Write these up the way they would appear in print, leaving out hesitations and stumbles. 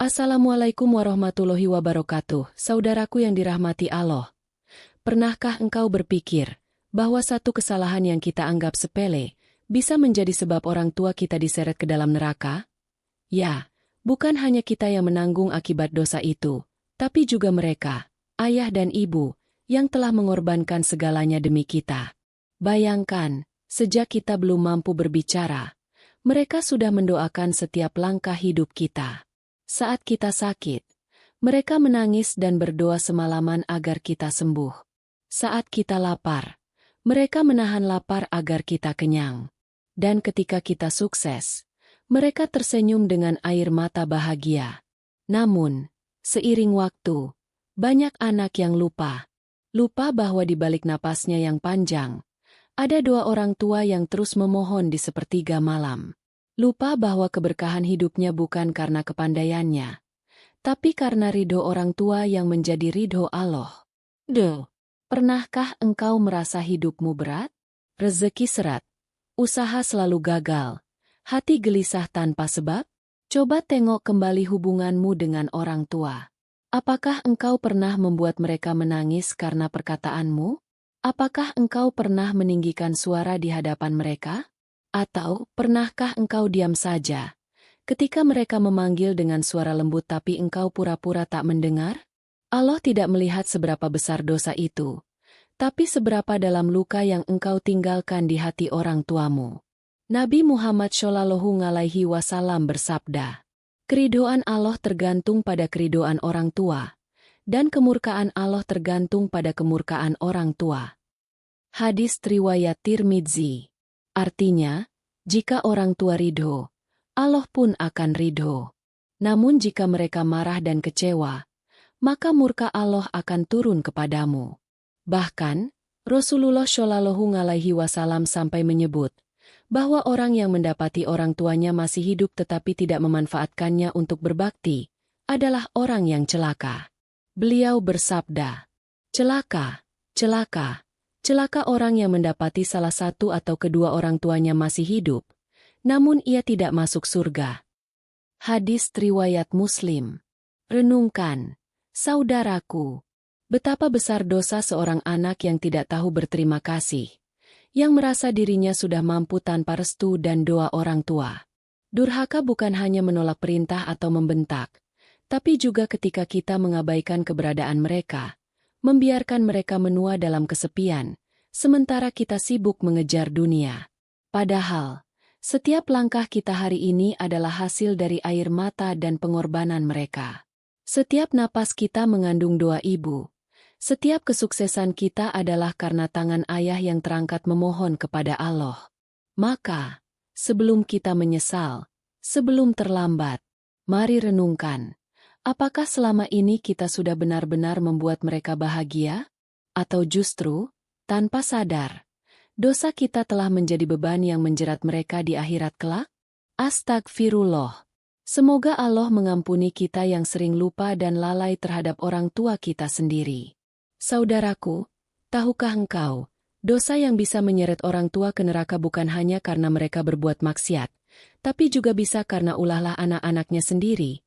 Assalamualaikum warahmatullahi wabarakatuh, saudaraku yang dirahmati Allah. Pernahkah engkau berpikir bahwa satu kesalahan yang kita anggap sepele bisa menjadi sebab orang tua kita diseret ke dalam neraka? Ya, bukan hanya kita yang menanggung akibat dosa itu, tapi juga mereka, ayah dan ibu, yang telah mengorbankan segalanya demi kita. Bayangkan, sejak kita belum mampu berbicara, mereka sudah mendoakan setiap langkah hidup kita. Saat kita sakit, mereka menangis dan berdoa semalaman agar kita sembuh. Saat kita lapar, mereka menahan lapar agar kita kenyang. Dan ketika kita sukses, mereka tersenyum dengan air mata bahagia. Namun, seiring waktu, banyak anak yang lupa bahwa di balik napasnya yang panjang, ada dua orang tua yang terus memohon di sepertiga malam. Lupa bahwa keberkahan hidupnya bukan karena kepandaiannya, tapi karena ridho orang tua yang menjadi ridho Allah. Pernahkah engkau merasa hidupmu berat? Rezeki seret, usaha selalu gagal, hati gelisah tanpa sebab? Coba tengok kembali hubunganmu dengan orang tua. Apakah engkau pernah membuat mereka menangis karena perkataanmu? Apakah engkau pernah meninggikan suara di hadapan mereka? Atau, pernahkah engkau diam saja ketika mereka memanggil dengan suara lembut tapi engkau pura-pura tak mendengar? Allah tidak melihat seberapa besar dosa itu, tapi seberapa dalam luka yang engkau tinggalkan di hati orang tuamu. Nabi Muhammad SAW bersabda, "Keridhoan Allah tergantung pada keridhoan orang tua, dan kemurkaan Allah tergantung pada kemurkaan orang tua." Hadis riwayat Tirmidzi. Artinya, jika orang tua ridho, Allah pun akan ridho. Namun jika mereka marah dan kecewa, maka murka Allah akan turun kepadamu. Bahkan, Rasulullah SAW sampai menyebut bahwa orang yang mendapati orang tuanya masih hidup tetapi tidak memanfaatkannya untuk berbakti adalah orang yang celaka. Beliau bersabda, "Celaka, celaka. Celaka orang yang mendapati salah satu atau kedua orang tuanya masih hidup, namun ia tidak masuk surga." Hadis riwayat Muslim. Renungkan, saudaraku, betapa besar dosa seorang anak yang tidak tahu berterima kasih, yang merasa dirinya sudah mampu tanpa restu dan doa orang tua. Durhaka bukan hanya menolak perintah atau membentak, tapi juga ketika kita mengabaikan keberadaan mereka, membiarkan mereka menua dalam kesepian, sementara kita sibuk mengejar dunia. Padahal, setiap langkah kita hari ini adalah hasil dari air mata dan pengorbanan mereka. Setiap napas kita mengandung doa ibu. Setiap kesuksesan kita adalah karena tangan ayah yang terangkat memohon kepada Allah. Maka, sebelum kita menyesal, sebelum terlambat, mari renungkan. Apakah selama ini kita sudah benar-benar membuat mereka bahagia? Atau justru, tanpa sadar, dosa kita telah menjadi beban yang menjerat mereka di akhirat kelak? Astagfirullah. Semoga Allah mengampuni kita yang sering lupa dan lalai terhadap orang tua kita sendiri. Saudaraku, tahukah engkau, dosa yang bisa menyeret orang tua ke neraka bukan hanya karena mereka berbuat maksiat, tapi juga bisa karena ulahlah anak-anaknya sendiri.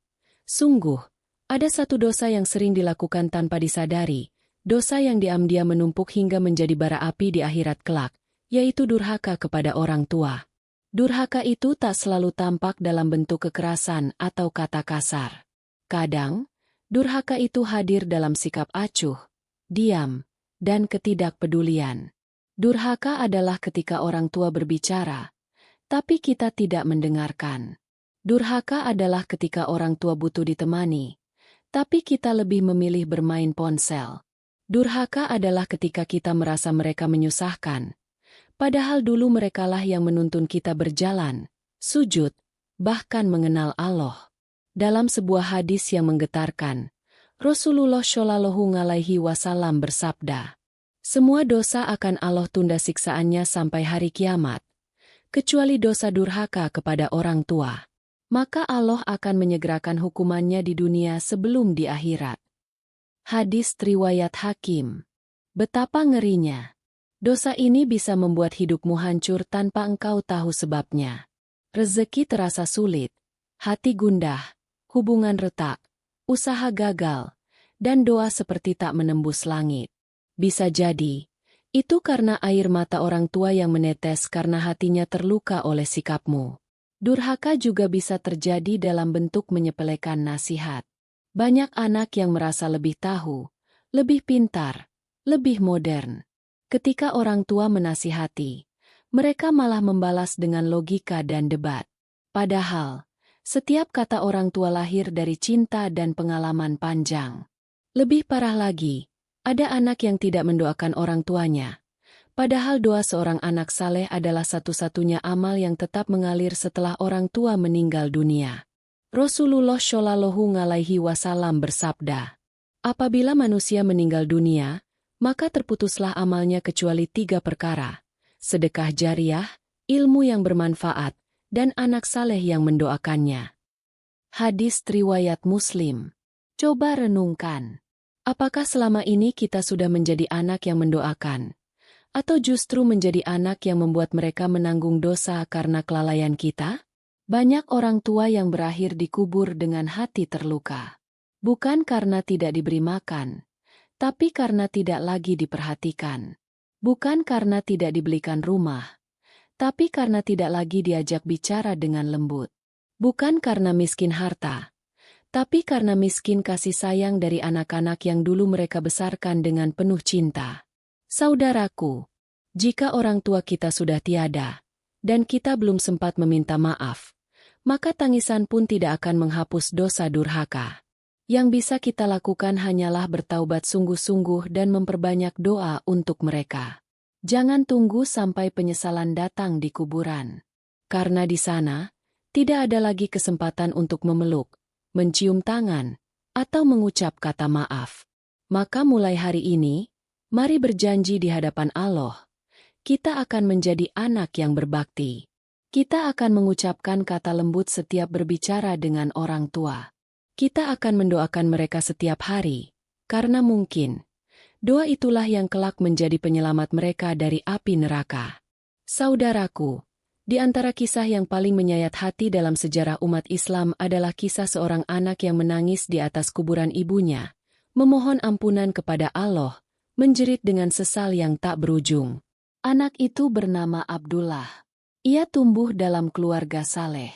Sungguh, ada satu dosa yang sering dilakukan tanpa disadari, dosa yang diam-diam menumpuk hingga menjadi bara api di akhirat kelak, yaitu durhaka kepada orang tua. Durhaka itu tak selalu tampak dalam bentuk kekerasan atau kata kasar. Kadang, durhaka itu hadir dalam sikap acuh, diam, dan ketidakpedulian. Durhaka adalah ketika orang tua berbicara, tapi kita tidak mendengarkan. Durhaka adalah ketika orang tua butuh ditemani, tapi kita lebih memilih bermain ponsel. Durhaka adalah ketika kita merasa mereka menyusahkan, padahal dulu merekalah yang menuntun kita berjalan, sujud, bahkan mengenal Allah. Dalam sebuah hadis yang menggetarkan, Rasulullah SAW bersabda, "Semua dosa akan Allah tunda siksaannya sampai hari kiamat, kecuali dosa durhaka kepada orang tua. Maka Allah akan menyegerakan hukumannya di dunia sebelum di akhirat." Hadis riwayat Hakim. Betapa ngerinya. Dosa ini bisa membuat hidupmu hancur tanpa engkau tahu sebabnya. Rezeki terasa sulit, hati gundah, hubungan retak, usaha gagal, dan doa seperti tak menembus langit. Bisa jadi, itu karena air mata orang tua yang menetes karena hatinya terluka oleh sikapmu. Durhaka juga bisa terjadi dalam bentuk menyepelekan nasihat. Banyak anak yang merasa lebih tahu, lebih pintar, lebih modern. Ketika orang tua menasihati, mereka malah membalas dengan logika dan debat. Padahal, setiap kata orang tua lahir dari cinta dan pengalaman panjang. Lebih parah lagi, ada anak yang tidak mendoakan orang tuanya. Padahal doa seorang anak saleh adalah satu-satunya amal yang tetap mengalir setelah orang tua meninggal dunia. Rasulullah Shallallahu Alaihi Wasallam bersabda, apabila manusia meninggal dunia, maka terputuslah amalnya kecuali 3 perkara: sedekah jariah, ilmu yang bermanfaat, dan anak saleh yang mendoakannya. Hadis riwayat Muslim. Coba renungkan. Apakah selama ini kita sudah menjadi anak yang mendoakan? Atau justru menjadi anak yang membuat mereka menanggung dosa karena kelalaian kita? Banyak orang tua yang berakhir dikubur dengan hati terluka. Bukan karena tidak diberi makan, tapi karena tidak lagi diperhatikan. Bukan karena tidak dibelikan rumah, tapi karena tidak lagi diajak bicara dengan lembut. Bukan karena miskin harta, tapi karena miskin kasih sayang dari anak-anak yang dulu mereka besarkan dengan penuh cinta. Saudaraku, jika orang tua kita sudah tiada, dan kita belum sempat meminta maaf, maka tangisan pun tidak akan menghapus dosa durhaka. Yang bisa kita lakukan hanyalah bertaubat sungguh-sungguh dan memperbanyak doa untuk mereka. Jangan tunggu sampai penyesalan datang di kuburan. Karena di sana, tidak ada lagi kesempatan untuk memeluk, mencium tangan, atau mengucap kata maaf. Maka mulai hari ini, mari berjanji di hadapan Allah. Kita akan menjadi anak yang berbakti. Kita akan mengucapkan kata lembut setiap berbicara dengan orang tua. Kita akan mendoakan mereka setiap hari, karena mungkin doa itulah yang kelak menjadi penyelamat mereka dari api neraka. Saudaraku, di antara kisah yang paling menyayat hati dalam sejarah umat Islam adalah kisah seorang anak yang menangis di atas kuburan ibunya, memohon ampunan kepada Allah, menjerit dengan sesal yang tak berujung. Anak itu bernama Abdullah. Ia tumbuh dalam keluarga saleh.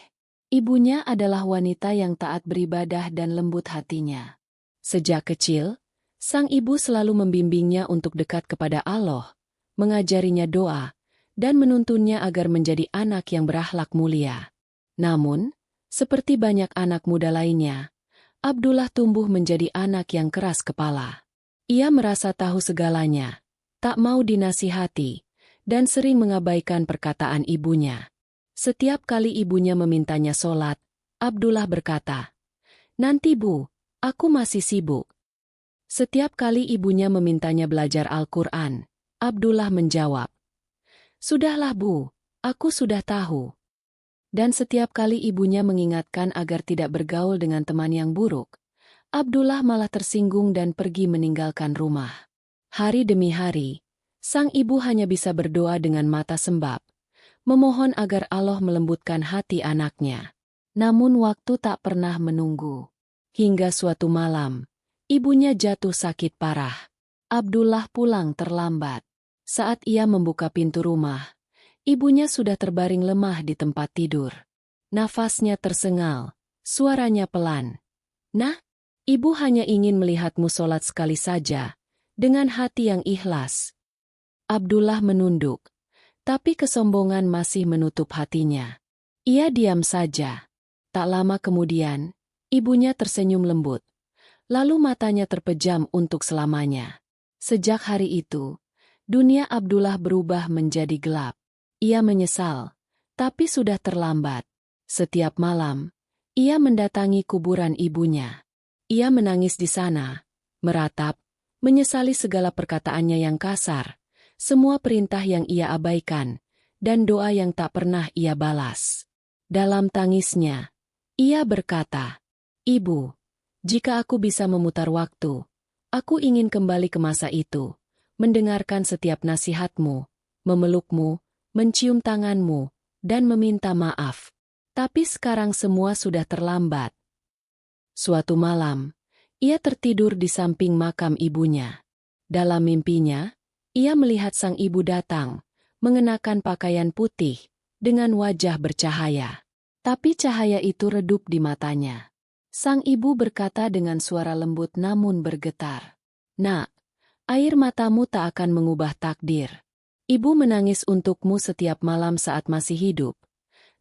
Ibunya adalah wanita yang taat beribadah dan lembut hatinya. Sejak kecil, sang ibu selalu membimbingnya untuk dekat kepada Allah, mengajarinya doa, dan menuntunnya agar menjadi anak yang berakhlak mulia. Namun, seperti banyak anak muda lainnya, Abdullah tumbuh menjadi anak yang keras kepala. Ia merasa tahu segalanya, tak mau dinasihati, dan sering mengabaikan perkataan ibunya. Setiap kali ibunya memintanya sholat, Abdullah berkata, "Nanti Bu, aku masih sibuk." Setiap kali ibunya memintanya belajar Al-Quran, Abdullah menjawab, "Sudahlah Bu, aku sudah tahu." Dan setiap kali ibunya mengingatkan agar tidak bergaul dengan teman yang buruk, Abdullah malah tersinggung dan pergi meninggalkan rumah. Hari demi hari, sang ibu hanya bisa berdoa dengan mata sembab, memohon agar Allah melembutkan hati anaknya. Namun waktu tak pernah menunggu. Hingga suatu malam, ibunya jatuh sakit parah. Abdullah pulang terlambat. Saat ia membuka pintu rumah, ibunya sudah terbaring lemah di tempat tidur. Nafasnya tersengal, suaranya pelan. "Nah, ibu hanya ingin melihatmu sholat sekali saja, dengan hati yang ikhlas." Abdullah menunduk. Tapi kesombongan masih menutup hatinya. Ia diam saja. Tak lama kemudian, ibunya tersenyum lembut. Lalu matanya terpejam untuk selamanya. Sejak hari itu, dunia Abdullah berubah menjadi gelap. Ia menyesal, tapi sudah terlambat. Setiap malam, ia mendatangi kuburan ibunya. Ia menangis di sana, meratap, menyesali segala perkataannya yang kasar, semua perintah yang ia abaikan, dan doa yang tak pernah ia balas. Dalam tangisnya, ia berkata, "Ibu, jika aku bisa memutar waktu, aku ingin kembali ke masa itu, mendengarkan setiap nasihatmu, memelukmu, mencium tanganmu, dan meminta maaf. Tapi sekarang semua sudah terlambat." Suatu malam, ia tertidur di samping makam ibunya. Dalam mimpinya, ia melihat sang ibu datang, mengenakan pakaian putih, dengan wajah bercahaya. Tapi cahaya itu redup di matanya. Sang ibu berkata dengan suara lembut namun bergetar, "Nak, air matamu tak akan mengubah takdir. Ibu menangis untukmu setiap malam saat masih hidup,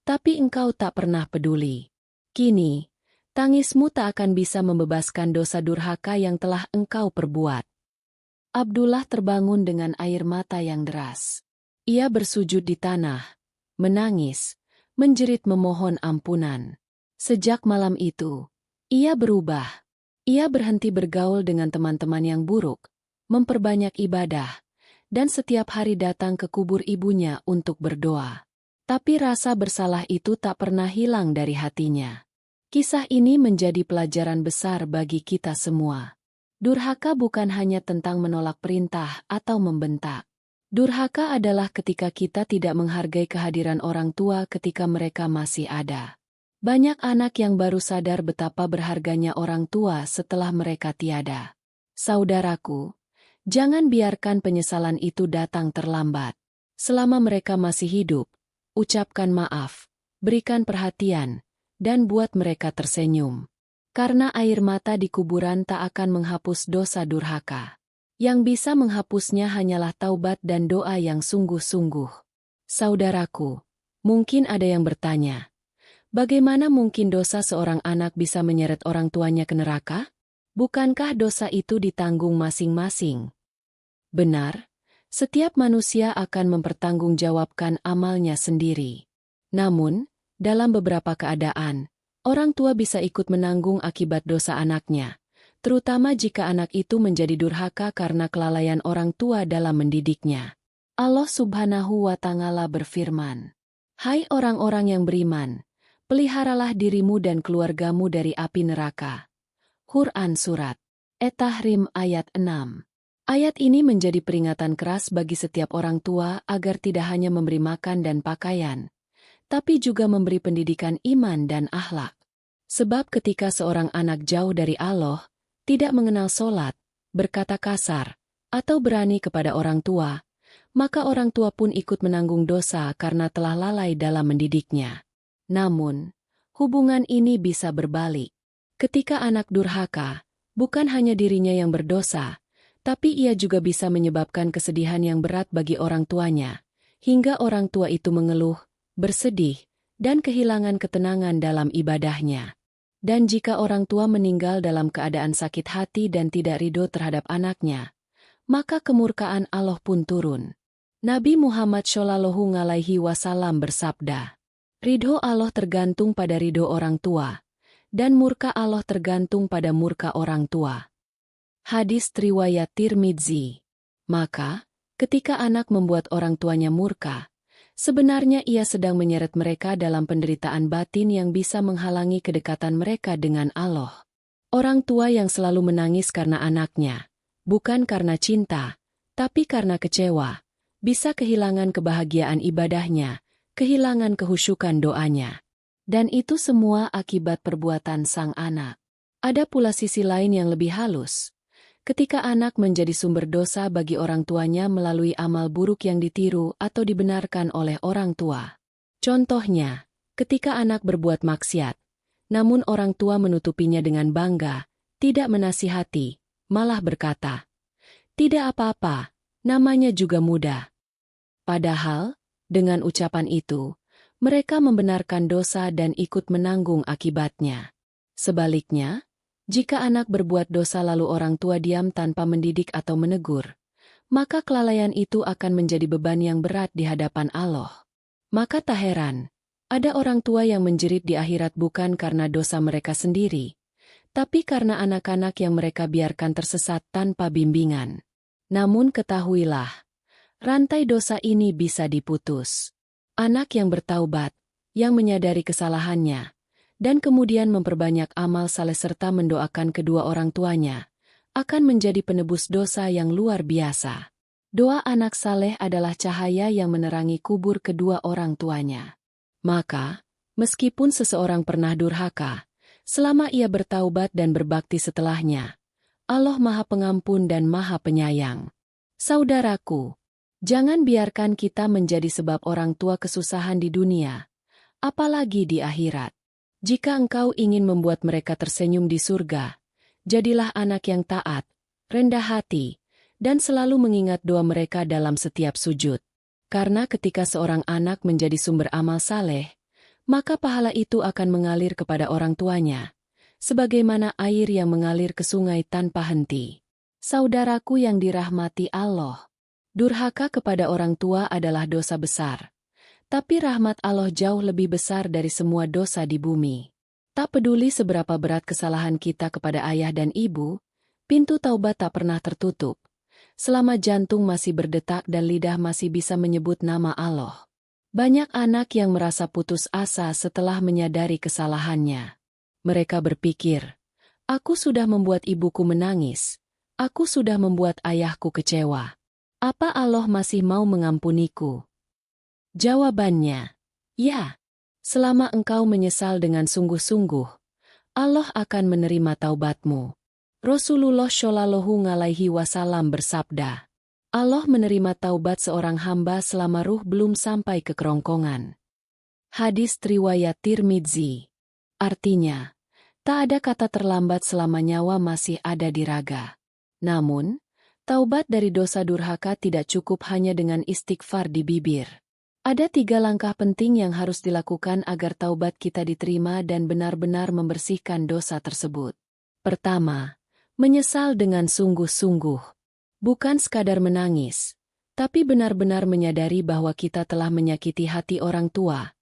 tapi engkau tak pernah peduli. Kini, tangismu tak akan bisa membebaskan dosa durhaka yang telah engkau perbuat." Abdullah terbangun dengan air mata yang deras. Ia bersujud di tanah, menangis, menjerit memohon ampunan. Sejak malam itu, ia berubah. Ia berhenti bergaul dengan teman-teman yang buruk, memperbanyak ibadah, dan setiap hari datang ke kubur ibunya untuk berdoa. Tapi rasa bersalah itu tak pernah hilang dari hatinya. Kisah ini menjadi pelajaran besar bagi kita semua. Durhaka bukan hanya tentang menolak perintah atau membentak. Durhaka adalah ketika kita tidak menghargai kehadiran orang tua ketika mereka masih ada. Banyak anak yang baru sadar betapa berharganya orang tua setelah mereka tiada. Saudaraku, jangan biarkan penyesalan itu datang terlambat. Selama mereka masih hidup, ucapkan maaf, berikan perhatian, dan buat mereka tersenyum. Karena air mata di kuburan tak akan menghapus dosa durhaka. Yang bisa menghapusnya hanyalah taubat dan doa yang sungguh-sungguh. Saudaraku, mungkin ada yang bertanya, bagaimana mungkin dosa seorang anak bisa menyeret orang tuanya ke neraka? Bukankah dosa itu ditanggung masing-masing? Benar, setiap manusia akan mempertanggungjawabkan amalnya sendiri. Namun, dalam beberapa keadaan, orang tua bisa ikut menanggung akibat dosa anaknya, terutama jika anak itu menjadi durhaka karena kelalaian orang tua dalam mendidiknya. Allah Subhanahu wa Ta'ala berfirman, "Hai orang-orang yang beriman, peliharalah dirimu dan keluargamu dari api neraka." Quran Surat At-Tahrim ayat 6. Ayat ini menjadi peringatan keras bagi setiap orang tua agar tidak hanya memberi makan dan pakaian, tapi juga memberi pendidikan iman dan akhlak. Sebab ketika seorang anak jauh dari Allah, tidak mengenal sholat, berkata kasar, atau berani kepada orang tua, maka orang tua pun ikut menanggung dosa karena telah lalai dalam mendidiknya. Namun, hubungan ini bisa berbalik. Ketika anak durhaka, bukan hanya dirinya yang berdosa, tapi ia juga bisa menyebabkan kesedihan yang berat bagi orang tuanya, hingga orang tua itu mengeluh, bersedih, dan kehilangan ketenangan dalam ibadahnya. Dan jika orang tua meninggal dalam keadaan sakit hati dan tidak ridho terhadap anaknya, maka kemurkaan Allah pun turun. Nabi Muhammad SAW bersabda, "Ridho Allah tergantung pada ridho orang tua, dan murka Allah tergantung pada murka orang tua." Hadis riwayat Tirmidzi. Maka, ketika anak membuat orang tuanya murka, sebenarnya ia sedang menyeret mereka dalam penderitaan batin yang bisa menghalangi kedekatan mereka dengan Allah. Orang tua yang selalu menangis karena anaknya, bukan karena cinta, tapi karena kecewa, bisa kehilangan kebahagiaan ibadahnya, kehilangan kehusyukan doanya. Dan itu semua akibat perbuatan sang anak. Ada pula sisi lain yang lebih halus. Ketika anak menjadi sumber dosa bagi orang tuanya melalui amal buruk yang ditiru atau dibenarkan oleh orang tua. Contohnya, ketika anak berbuat maksiat, namun orang tua menutupinya dengan bangga, tidak menasihati, malah berkata, "Tidak apa-apa, namanya juga muda." Padahal, dengan ucapan itu, mereka membenarkan dosa dan ikut menanggung akibatnya. Sebaliknya, jika anak berbuat dosa lalu orang tua diam tanpa mendidik atau menegur, maka kelalaian itu akan menjadi beban yang berat di hadapan Allah. Maka tak heran, ada orang tua yang menjerit di akhirat bukan karena dosa mereka sendiri, tapi karena anak-anak yang mereka biarkan tersesat tanpa bimbingan. Namun ketahuilah, rantai dosa ini bisa diputus. Anak yang bertaubat, yang menyadari kesalahannya, dan kemudian memperbanyak amal saleh serta mendoakan kedua orang tuanya, akan menjadi penebus dosa yang luar biasa. Doa anak saleh adalah cahaya yang menerangi kubur kedua orang tuanya. Maka, meskipun seseorang pernah durhaka, Selama ia bertaubat dan berbakti setelahnya, Allah Maha Pengampun dan Maha Penyayang. Saudaraku, jangan biarkan kita menjadi sebab orang tua kesusahan di dunia, apalagi di akhirat. Jika engkau ingin membuat mereka tersenyum di surga, jadilah anak yang taat, rendah hati, dan selalu mengingat doa mereka dalam setiap sujud. Karena ketika seorang anak menjadi sumber amal saleh, maka pahala itu akan mengalir kepada orang tuanya, sebagaimana air yang mengalir ke sungai tanpa henti. Saudaraku yang dirahmati Allah, durhaka kepada orang tua adalah dosa besar. Tapi rahmat Allah jauh lebih besar dari semua dosa di bumi. Tak peduli seberapa berat kesalahan kita kepada ayah dan ibu, pintu taubat tak pernah tertutup. Selama jantung masih berdetak dan lidah masih bisa menyebut nama Allah. Banyak anak yang merasa putus asa setelah menyadari kesalahannya. Mereka berpikir, aku sudah membuat ibuku menangis. Aku sudah membuat ayahku kecewa. Apa Allah masih mau mengampuniku? Jawabannya, ya. Selama engkau menyesal dengan sungguh-sungguh, Allah akan menerima taubatmu. Rasulullah Shallallahu Alaihi Wasallam bersabda, Allah menerima taubat seorang hamba selama ruh belum sampai ke kerongkongan. Hadis riwayat Tirmidzi. Artinya, tak ada kata terlambat selama nyawa masih ada di raga. Namun, taubat dari dosa durhaka tidak cukup hanya dengan istighfar di bibir. Ada 3 langkah penting yang harus dilakukan agar taubat kita diterima dan benar-benar membersihkan dosa tersebut. Pertama, menyesal dengan sungguh-sungguh. Bukan sekadar menangis, tapi benar-benar menyadari bahwa kita telah menyakiti hati orang tua,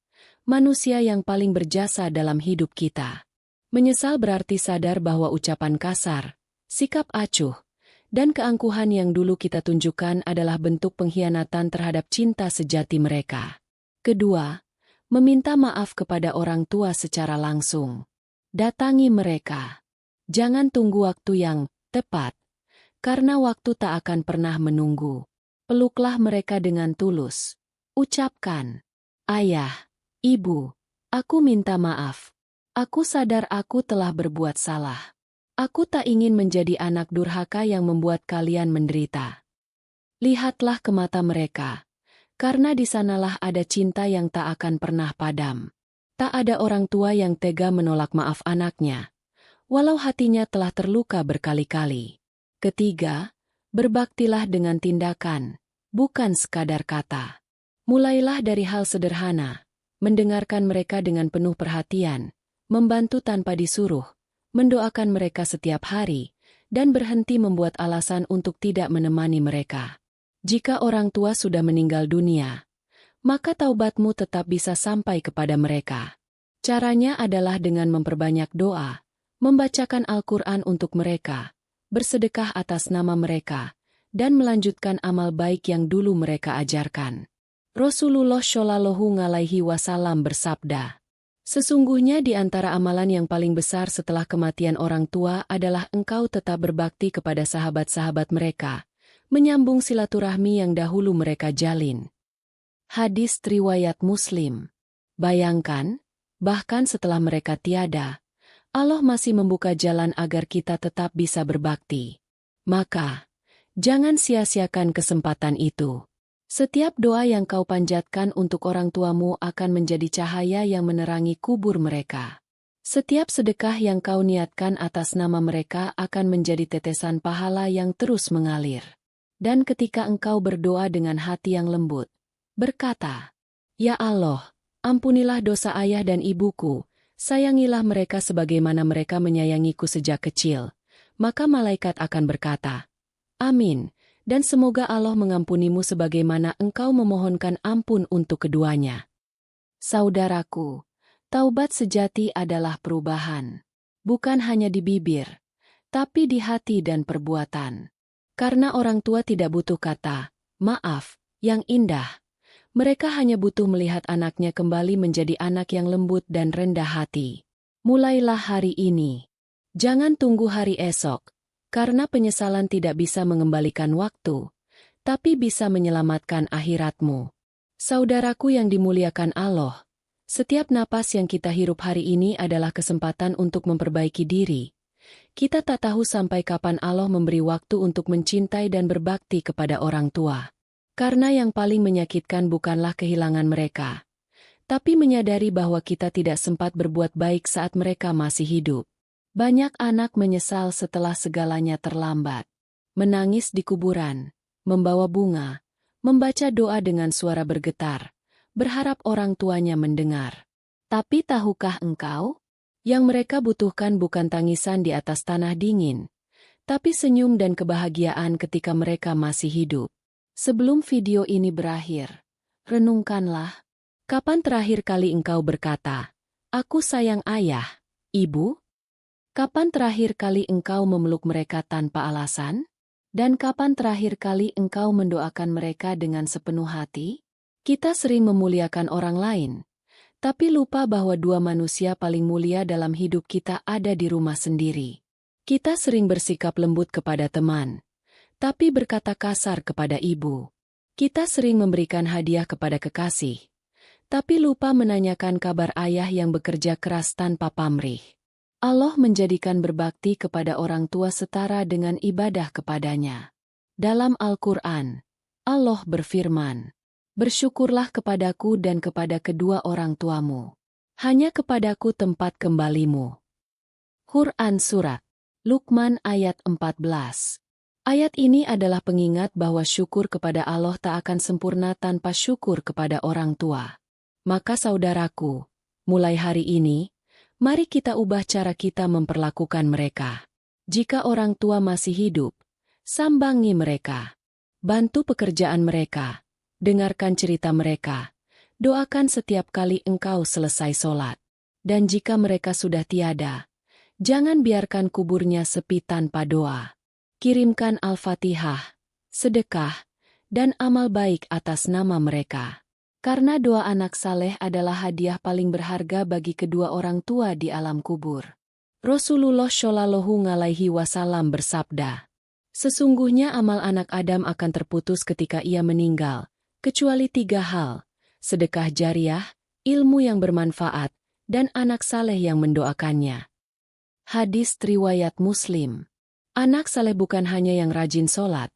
manusia yang paling berjasa dalam hidup kita. Menyesal berarti sadar bahwa ucapan kasar, sikap acuh, dan keangkuhan yang dulu kita tunjukkan adalah bentuk pengkhianatan terhadap cinta sejati mereka. Kedua, meminta maaf kepada orang tua secara langsung. Datangi mereka. Jangan tunggu waktu yang tepat, karena waktu tak akan pernah menunggu. Peluklah mereka dengan tulus. Ucapkan, Ayah, Ibu, aku minta maaf. Aku sadar aku telah berbuat salah. Aku tak ingin menjadi anak durhaka yang membuat kalian menderita. Lihatlah ke mata mereka, karena di sanalah ada cinta yang tak akan pernah padam. Tak ada orang tua yang tega menolak maaf anaknya, walau hatinya telah terluka berkali-kali. Ketiga, berbaktilah dengan tindakan, bukan sekadar kata. Mulailah dari hal sederhana, mendengarkan mereka dengan penuh perhatian, membantu tanpa disuruh, mendoakan mereka setiap hari, dan berhenti membuat alasan untuk tidak menemani mereka. Jika orang tua sudah meninggal dunia, maka taubatmu tetap bisa sampai kepada mereka. Caranya adalah dengan memperbanyak doa, membacakan Al-Quran untuk mereka, bersedekah atas nama mereka, dan melanjutkan amal baik yang dulu mereka ajarkan. Rasulullah Shallallahu Alaihi Wasallam bersabda, sesungguhnya di antara amalan yang paling besar setelah kematian orang tua adalah engkau tetap berbakti kepada sahabat-sahabat mereka, menyambung silaturahmi yang dahulu mereka jalin. Hadis riwayat Muslim. Bayangkan, bahkan setelah mereka tiada, Allah masih membuka jalan agar kita tetap bisa berbakti. Maka, jangan sia-siakan kesempatan itu. Setiap doa yang kau panjatkan untuk orang tuamu akan menjadi cahaya yang menerangi kubur mereka. Setiap sedekah yang kau niatkan atas nama mereka akan menjadi tetesan pahala yang terus mengalir. Dan ketika engkau berdoa dengan hati yang lembut, berkata, Ya Allah, ampunilah dosa ayah dan ibuku, sayangilah mereka sebagaimana mereka menyayangiku sejak kecil, maka malaikat akan berkata, Amin. Dan semoga Allah mengampunimu sebagaimana engkau memohonkan ampun untuk keduanya. Saudaraku, taubat sejati adalah perubahan. Bukan hanya di bibir, tapi di hati dan perbuatan. Karena orang tua tidak butuh kata, maaf, yang indah. Mereka hanya butuh melihat anaknya kembali menjadi anak yang lembut dan rendah hati. Mulailah hari ini. Jangan tunggu hari esok. Karena penyesalan tidak bisa mengembalikan waktu, tapi bisa menyelamatkan akhiratmu. Saudaraku yang dimuliakan Allah, Setiap napas yang kita hirup hari ini adalah kesempatan untuk memperbaiki diri. Kita tak tahu sampai kapan Allah memberi waktu untuk mencintai dan berbakti kepada orang tua. Karena yang paling menyakitkan bukanlah kehilangan mereka, tapi menyadari bahwa kita tidak sempat berbuat baik saat mereka masih hidup. Banyak anak menyesal setelah segalanya terlambat. Menangis di kuburan, membawa bunga, membaca doa dengan suara bergetar, berharap orang tuanya mendengar. Tapi tahukah engkau? Yang mereka butuhkan bukan tangisan di atas tanah dingin, tapi senyum dan kebahagiaan ketika mereka masih hidup. Sebelum video ini berakhir, renungkanlah, kapan terakhir kali engkau berkata, "Aku sayang ayah, ibu"? Kapan terakhir kali engkau memeluk mereka tanpa alasan? Dan kapan terakhir kali engkau mendoakan mereka dengan sepenuh hati? Kita sering memuliakan orang lain, tapi lupa bahwa dua manusia paling mulia dalam hidup kita ada di rumah sendiri. Kita sering bersikap lembut kepada teman, tapi berkata kasar kepada ibu. Kita sering memberikan hadiah kepada kekasih, tapi lupa menanyakan kabar ayah yang bekerja keras tanpa pamrih. Allah menjadikan berbakti kepada orang tua setara dengan ibadah kepadanya. Dalam Al-Quran, Allah berfirman, "Bersyukurlah kepadaku dan kepada kedua orang tuamu. Hanya kepadaku tempat kembalimu." Quran Surat Luqman ayat 14. Ayat ini adalah pengingat bahwa syukur kepada Allah tak akan sempurna tanpa syukur kepada orang tua. Maka saudaraku, mulai hari ini, mari kita ubah cara kita memperlakukan mereka. Jika orang tua masih hidup, sambangi mereka. Bantu pekerjaan mereka. Dengarkan cerita mereka. Doakan setiap kali engkau selesai sholat. Dan jika mereka sudah tiada, jangan biarkan kuburnya sepi tanpa doa. Kirimkan Al-Fatihah, sedekah, dan amal baik atas nama mereka. Karena doa anak saleh adalah hadiah paling berharga bagi kedua orang tua di alam kubur. Rasulullah Shallallahu Alaihi Wasallam bersabda, "Sesungguhnya amal anak Adam akan terputus ketika ia meninggal, kecuali 3 hal, sedekah jariah, ilmu yang bermanfaat, dan anak saleh yang mendoakannya." Hadis riwayat Muslim. Anak saleh bukan hanya yang rajin sholat,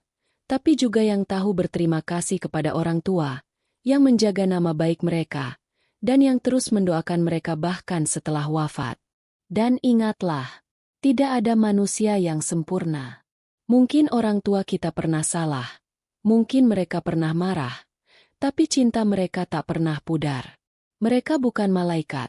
tapi juga yang tahu berterima kasih kepada orang tua, yang menjaga nama baik mereka, dan yang terus mendoakan mereka bahkan setelah wafat. Dan ingatlah, tidak ada manusia yang sempurna. Mungkin orang tua kita pernah salah, mungkin mereka pernah marah, tapi cinta mereka tak pernah pudar. Mereka bukan malaikat,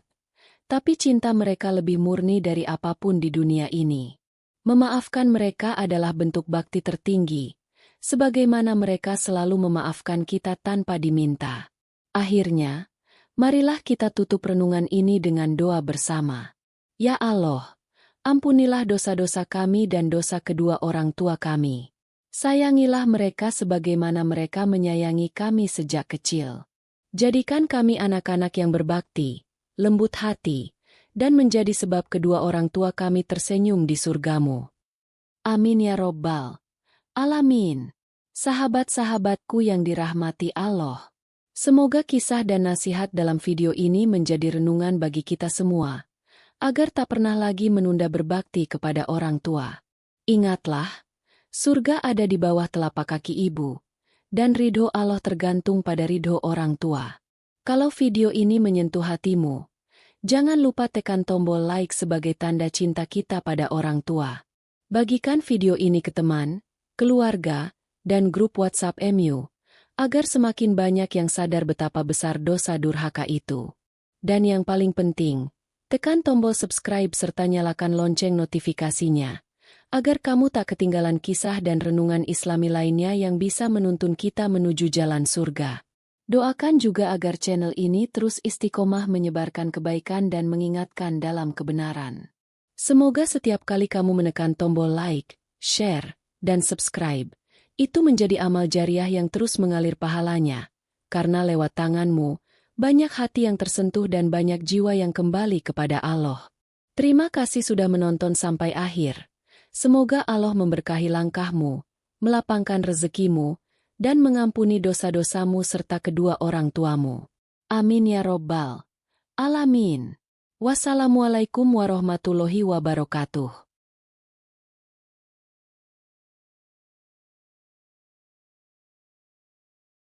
tapi cinta mereka lebih murni dari apapun di dunia ini. Memaafkan mereka adalah bentuk bakti tertinggi, sebagaimana mereka selalu memaafkan kita tanpa diminta. Akhirnya, marilah kita tutup renungan ini dengan doa bersama. Ya Allah, ampunilah dosa-dosa kami dan dosa kedua orang tua kami. Sayangilah mereka sebagaimana mereka menyayangi kami sejak kecil. Jadikan kami anak-anak yang berbakti, lembut hati, dan menjadi sebab kedua orang tua kami tersenyum di surgamu. Amin ya Robbal Alamin. Sahabat-sahabatku yang dirahmati Allah, semoga kisah dan nasihat dalam video ini menjadi renungan bagi kita semua, agar tak pernah lagi menunda berbakti kepada orang tua. Ingatlah, surga ada di bawah telapak kaki ibu, dan ridho Allah tergantung pada ridho orang tua. Kalau video ini menyentuh hatimu, jangan lupa tekan tombol like sebagai tanda cinta kita pada orang tua. Bagikan video ini ke teman, keluarga, dan grup WhatsApp MU, agar semakin banyak yang sadar betapa besar dosa durhaka itu. Dan yang paling penting, tekan tombol subscribe serta nyalakan lonceng notifikasinya, agar kamu tak ketinggalan kisah dan renungan Islami lainnya yang bisa menuntun kita menuju jalan surga. Doakan juga agar channel ini terus istiqomah menyebarkan kebaikan dan mengingatkan dalam kebenaran. Semoga setiap kali kamu menekan tombol like, share, dan subscribe, itu menjadi amal jariah yang terus mengalir pahalanya, karena lewat tanganmu, banyak hati yang tersentuh dan banyak jiwa yang kembali kepada Allah. Terima kasih sudah menonton sampai akhir. Semoga Allah memberkahi langkahmu, melapangkan rezekimu, dan mengampuni dosa-dosamu serta kedua orang tuamu. Amin ya Robbal Alamin. Wassalamualaikum warahmatullahi wabarakatuh.